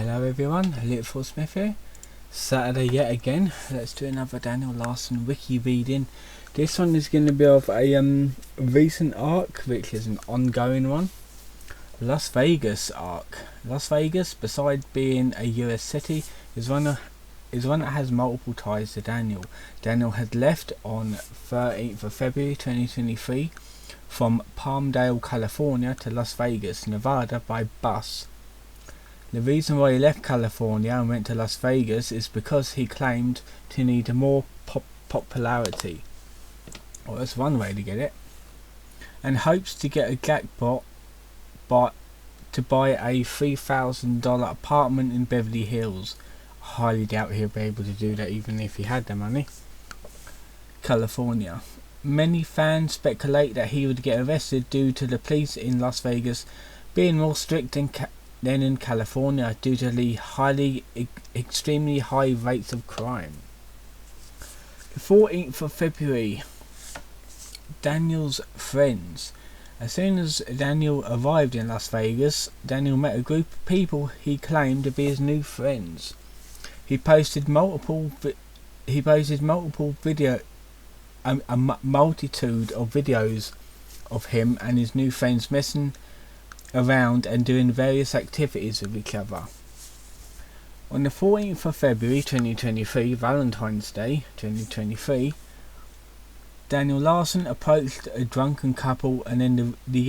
Hello everyone, eventful Smith here. Saturday yet again. Let's do another Daniel Larson Wiki reading. This one is going to be of a recent arc, which is an ongoing one. Las Vegas arc. Las Vegas, besides being a US city, is one that has multiple ties to Daniel. Daniel had left on 13th of February 2023 from Palmdale, California to Las Vegas, Nevada by bus. The reason why he left California and went to Las Vegas is because he claimed to need more popularity. Well, that's one way to get it. And hopes to get a jackpot to buy a $3,000 apartment in Beverly Hills. Highly doubt he'll be able to do that even if he had the money. California. Many fans speculate that he would get arrested due to the police in Las Vegas being more strict than in California due to the extremely high rates of crime. The 14th of February. Daniel's friends. As soon as Daniel arrived in Las Vegas, Daniel met a group of people he claimed to be his new friends. He posted multiple a multitude of videos of him and his new friends messing around and doing various activities with each other. On the 14th of February 2023, Valentine's Day 2023, Daniel Larson approached a drunken couple, and then when the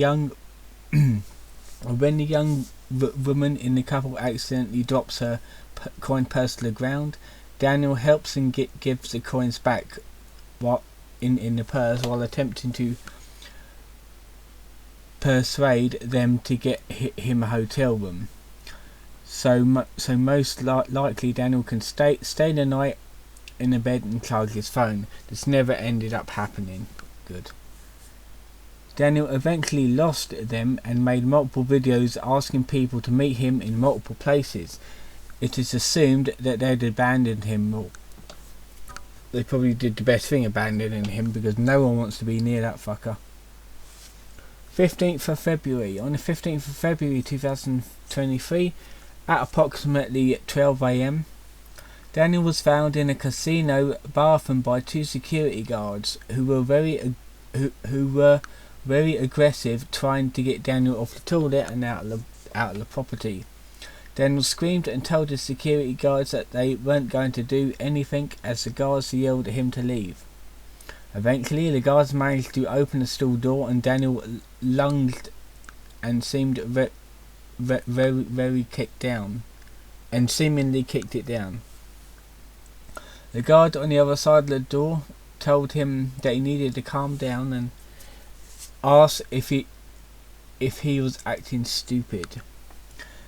young woman in the couple accidentally drops her coin purse to the ground, Daniel helps and gives the coins back in the purse while attempting to persuade them to get him a hotel room. So most likely Daniel can stay the night in the bed and charge his phone. This never ended up happening. Good. Daniel eventually lost them and made multiple videos asking people to meet him in multiple places. It is assumed that they'd abandoned him. Well, they probably did the best thing, abandoning him, because no one wants to be near that fucker. 15th of February. On the 15th of February 2023, at approximately 12 AM, Daniel was found in a casino bathroom by two security guards who were very aggressive, trying to get Daniel off the toilet and out of the property. Daniel screamed and told the security guards that they weren't going to do anything, as the guards yelled at him to leave. Eventually, the guards managed to open the stall door, and Daniel lunged and seemingly kicked it down. The guard on the other side of the door told him that he needed to calm down and asked if he was acting stupid.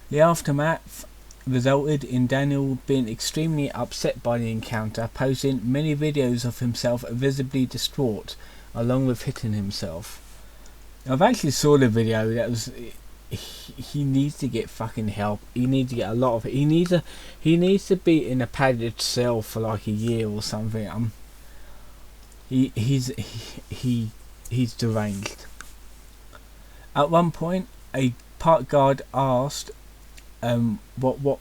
The aftermath resulted in Daniel being extremely upset by the encounter, posting many videos of himself visibly distraught, along with hitting himself. I've actually saw the video. That was he needs to get fucking help. He needs to get a lot of it. He needs to be in a padded cell for like a year or something. He's deranged. At one point, a park guard asked what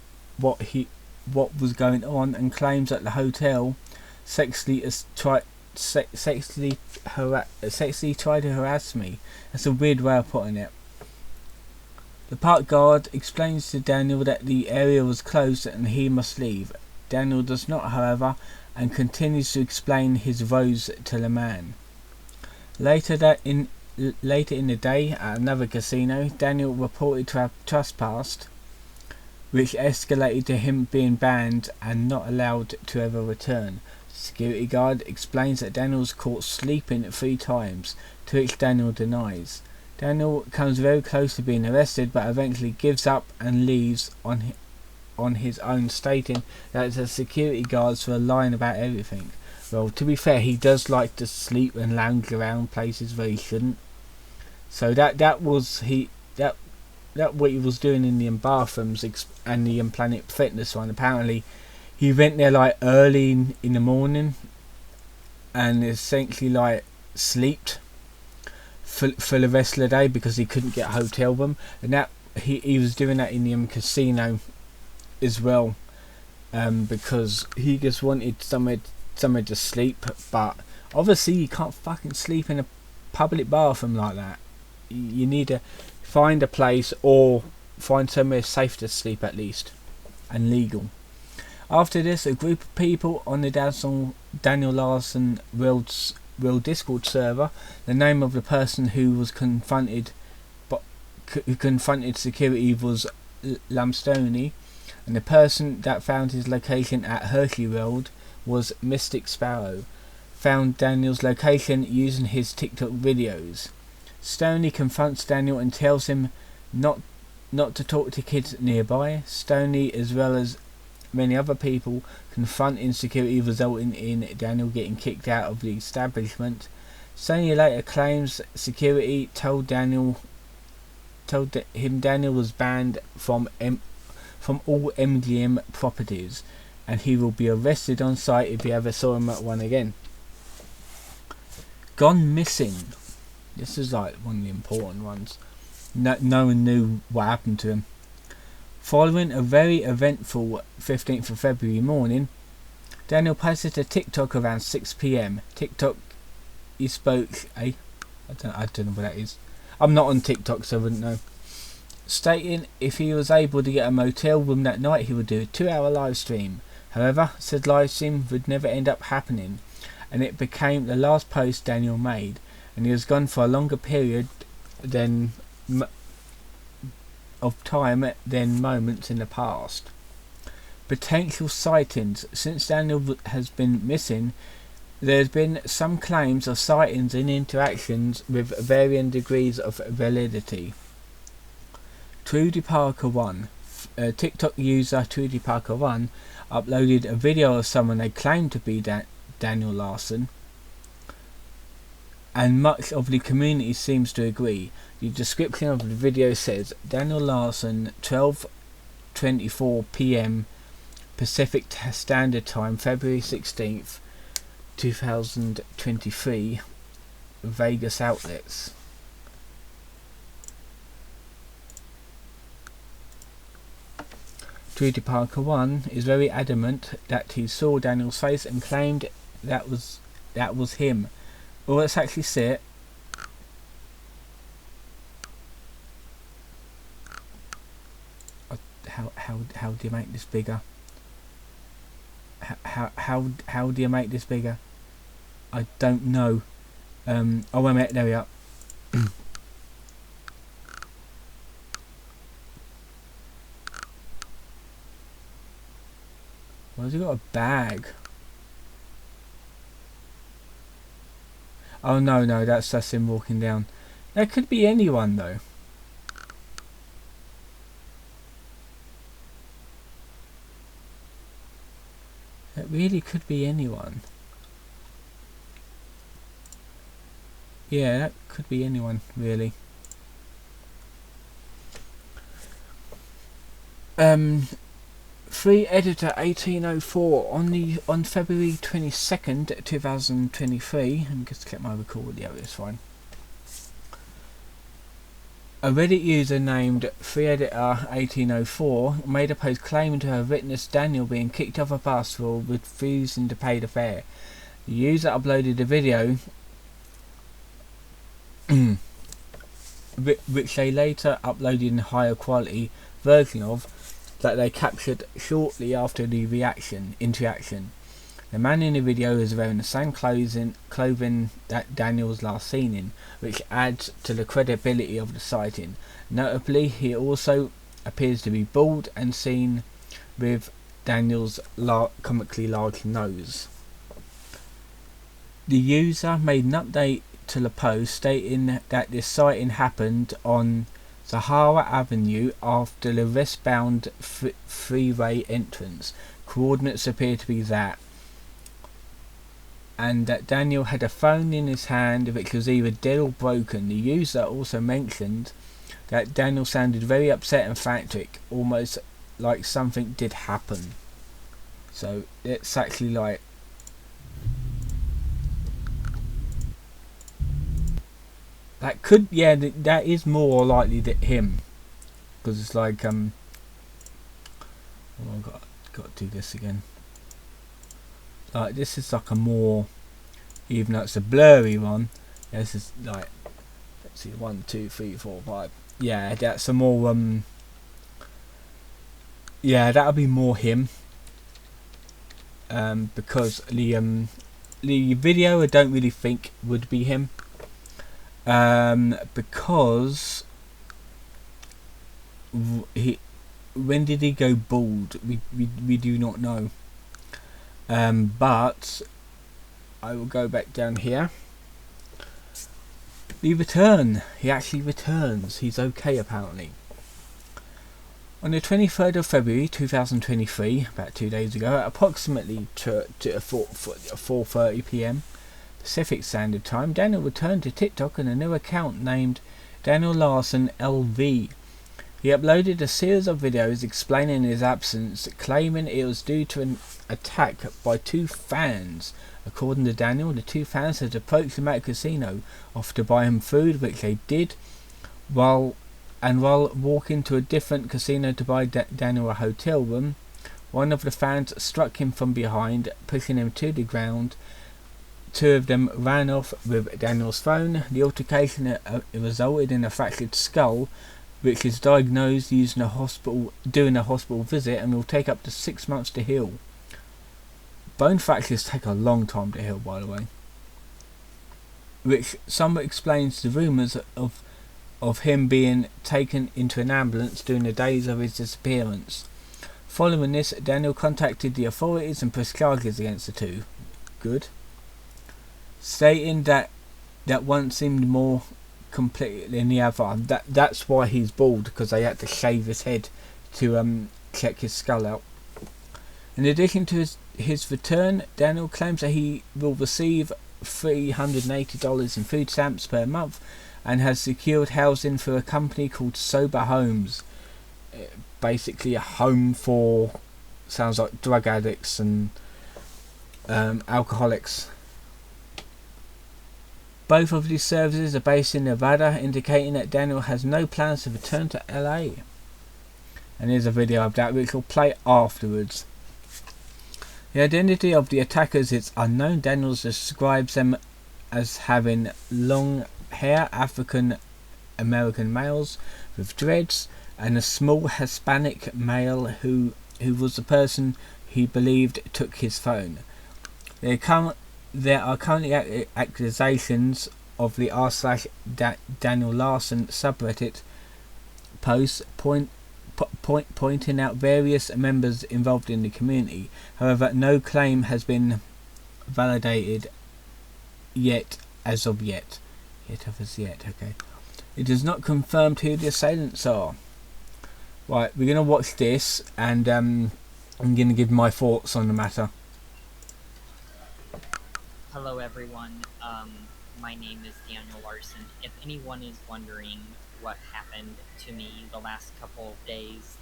was going on, and claims that the hotel sexually tried to harass me. That's a weird way of putting it. The park guard explains to Daniel that the area was closed and he must leave. Daniel does not, however, and continues to explain his woes to the man. Later in the day, at another casino, Daniel reported to have trespassed, which escalated to him being banned and not allowed to ever return. The security guard explains that Daniel was caught sleeping 3 times, to which Daniel denies. Daniel comes very close to being arrested, but eventually gives up and leaves on his own, stating that the security guards were lying about everything. Well, to be fair, he does like to sleep and lounge around places where he shouldn't. So that what he was doing in the bathrooms and the Planet Fitness one. Apparently, he went there like early in the morning and essentially like slept for the rest of the day because he couldn't get a hotel room, and that he was doing that in the casino as well, because he just wanted somewhere to sleep. But obviously you can't fucking sleep in a public bathroom like that. You need to find a place or find somewhere safe to sleep at least, and legal. After this, a group of people on the Daniel Larson World Discord server, the name of the person who confronted security was Lamstony, and the person that found his location at Hershey World was Mystic Sparrow, found Daniel's location using his TikTok videos. Stoney confronts Daniel and tells him not to talk to kids nearby. Stoney, as well as many other people, confront insecurity, resulting in Daniel getting kicked out of the establishment. Stoney later claims security told him Daniel was banned from all MGM properties, and he will be arrested on site if he ever saw him at one again. Gone missing. This is like one of the important ones. No one knew what happened to him. Following a very eventful 15th of February morning, Daniel posted a TikTok around 6 PM. TikTok, he spoke I don't know what that is. I'm not on TikTok, so I wouldn't know. Stating if he was able to get a motel room that night, he would do a 2-hour live stream. However, said live stream would never end up happening, and it became the last post Daniel made, and he was gone for a longer period of time than moments in the past. Potential sightings. Since Daniel has been missing, there's been some claims of sightings and interactions with varying degrees of validity. Trudy Parker 1. TikTok user Trudy Parker 1 uploaded a video of someone they claimed to be Daniel Larson, and much of the community seems to agree. The description of the video says, Daniel Larson, 12:24 PM Pacific Standard Time, February 16th, 2023, Vegas outlets. Trudy Parker 1 is very adamant that he saw Daniel's face and claimed that was him. Well, let's actually see it. How do you make this bigger? How do you make this bigger? I don't know. Oh wait a minute, there we are. Why has he got a bag? Oh no, that's him walking down. That could be anyone though. It really could be anyone. Yeah, that could be anyone, really. Free editor 1804 on February 22nd, 2023. Let me just click my record. Yeah, it's fine. A Reddit user named FreeEditor1804 made a post claiming to have witnessed Daniel being kicked off a bus for refusing to pay the fare. The user uploaded a video which they later uploaded in a higher quality version of that they captured shortly after the interaction. The man in the video is wearing the same clothing that Daniel was last seen in, which adds to the credibility of the sighting. Notably, he also appears to be bald and seen with Daniel's comically large nose. The user made an update to the post stating that this sighting happened on Sahara Avenue after the westbound freeway entrance. Coordinates appear to be that, and that Daniel had a phone in his hand which was either dead or broken. The user also mentioned that Daniel sounded very upset and frantic, almost like something did happen. So it's actually like that could, yeah, that is more likely that him, because it's like Oh, I've got to do this again. Like, this is like a more, even though it's a blurry one, this is like, let's see, 1, 2, 3, 4, 5. Yeah, that's a more yeah, that'll be more him. Because the video I don't really think would be him. Because when did he go bald? We do not know. But I will go back down here. The return. He actually returns. He's okay apparently. On the 23rd of February 2023, about 2 days ago, at approximately 4:30 p.m. Pacific Standard Time, Daniel returned to TikTok on a new account named Daniel Larson LV. He uploaded a series of videos explaining his absence, claiming it was due to an attack by 2 fans. According to Daniel, the 2 fans had approached him at a casino, offered to buy him food, which they did, while walking to a different casino to buy Daniel a hotel room. One of the fans struck him from behind, pushing him to the ground. 2 of them ran off with Daniel's phone. The altercation resulted in a fractured skull, which is diagnosed during a hospital visit and will take up to 6 months to heal. Bone fractures take a long time to heal, by the way, which somewhat explains the rumours of him being taken into an ambulance during the days of his disappearance. Following this, Daniel contacted the authorities and pressed charges against the 2. Good. Stating that one seemed more complete than the other. That's why he's bald, because they had to shave his head to check his skull out. In addition to his return, Daniel claims that he will receive $380 in food stamps per month and has secured housing for a company called Sober Homes. Basically a home for, sounds like, drug addicts and alcoholics. Both of these services are based in Nevada, indicating that Daniel has no plans to return to LA. And here's a video of that which will play afterwards. The identity of the attackers is unknown. Daniels describes them as having long hair, African American males with dreads, and a small Hispanic male who was the person he believed took his phone. There are currently accusations of the r/Daniel Larson subreddit posts pointing out various members involved in the community. However, no claim has been validated yet as of yet. Okay. It is not confirmed who the assailants are. Right, we're going to watch this, and I'm going to give my thoughts on the matter. Hello everyone, my name is Daniel Larson. If anyone is wondering what happened to me the last couple of days,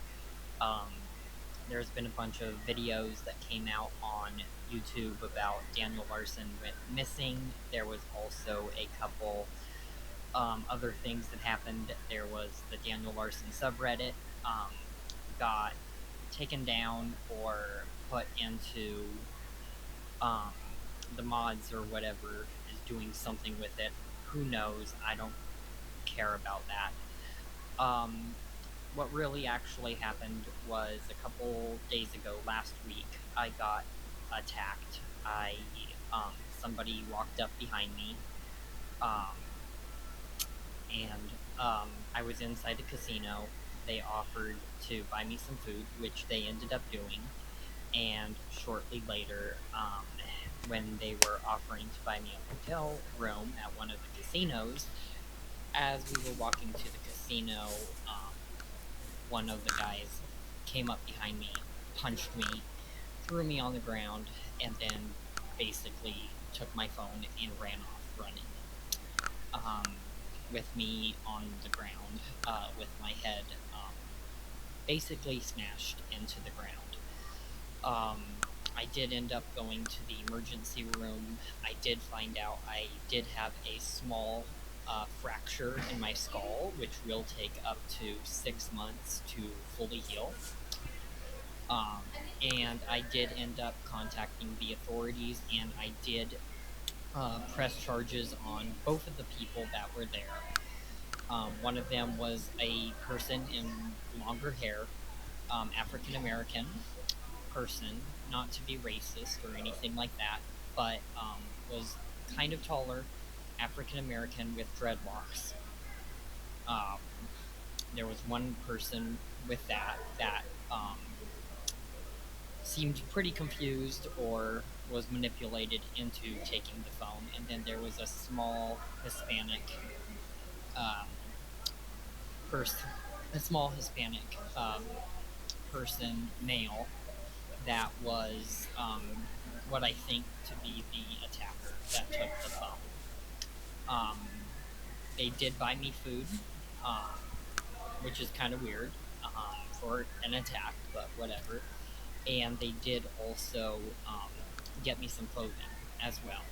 there's been a bunch of videos that came out on YouTube about Daniel Larson went missing. There was also a couple other things that happened. There was the Daniel Larson subreddit got taken down or put into the mods or whatever is doing something with it. Who knows? I don't care about that. What really actually happened was a couple days ago, last week, I got attacked. Somebody walked up behind me, and I was inside a casino. They offered to buy me some food, which they ended up doing, and shortly later, when they were offering to buy me a hotel room at one of the casinos, as we were walking to the casino, one of the guys came up behind me, punched me, threw me on the ground, and then basically took my phone and ran off running. With me on the ground, with my head basically smashed into the ground. I did end up going to the emergency room. I did find out I did have a small fracture in my skull, which will take up to 6 months to fully heal. And I did end up contacting the authorities, and I did press charges on both of the people that were there. One of them was a person in longer hair, African American person, not to be racist or anything like that, but was kind of taller, African American with dreadlocks. Um, there was one person with that seemed pretty confused or was manipulated into taking the phone, and then there was a small Hispanic um, person, a small Hispanic person, male, that was what I think to be the attacker that took the phone. Um, they did buy me food, which is kind of weird for an attack, but whatever. And they did also get me some clothing as well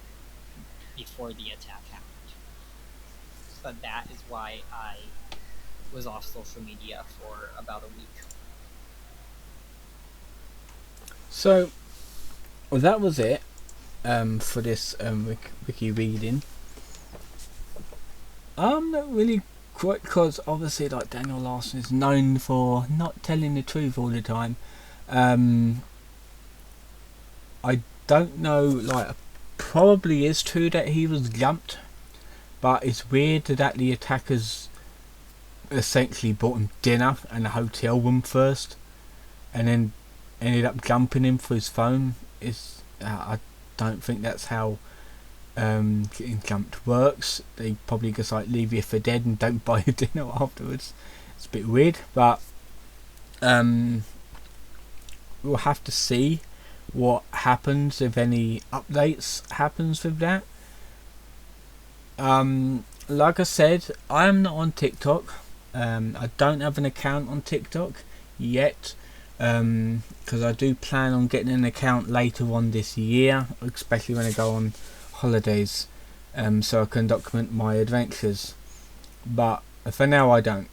before the attack happened. But that is why I was off social media for about a week. So, well, that was it for this wiki reading. I'm not really quite, because obviously, like, Daniel Larson is known for not telling the truth all the time. I don't know, like, probably is true that he was jumped, but it's weird that the attackers essentially bought him dinner and a hotel room first, and then ended up jumping him for his phone. I don't think that's how getting jumped works. They probably just like leave you for dead and don't buy you dinner afterwards. It's a bit weird, but we'll have to see what happens, if any updates happens with that. Like I said, I am not on TikTok. I don't have an account on TikTok yet, because I do plan on getting an account later on this year, especially when I go on holidays, so I can document my adventures. But for now, I don't.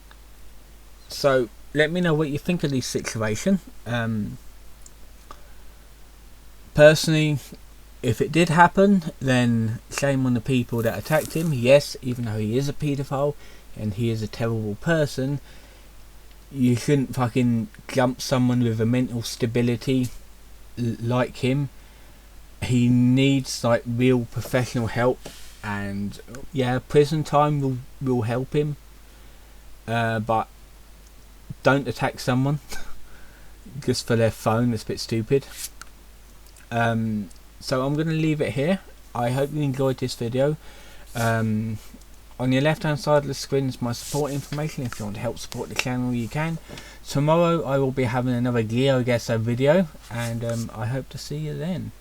So let me know what you think of this situation. Personally, if it did happen, then shame on the people that attacked him. Yes, even though he is a paedophile and he is a terrible person, you shouldn't fucking jump someone with a mental stability like him. He needs like real professional help, and yeah, prison time will help him. But don't attack someone just for their phone. It's a bit stupid. So I'm going to leave it here. I hope you enjoyed this video. On your left hand side of the screen is my support information. If you want to help support the channel, you can. Tomorrow I will be having another GeoGuessr video, and I hope to see you then.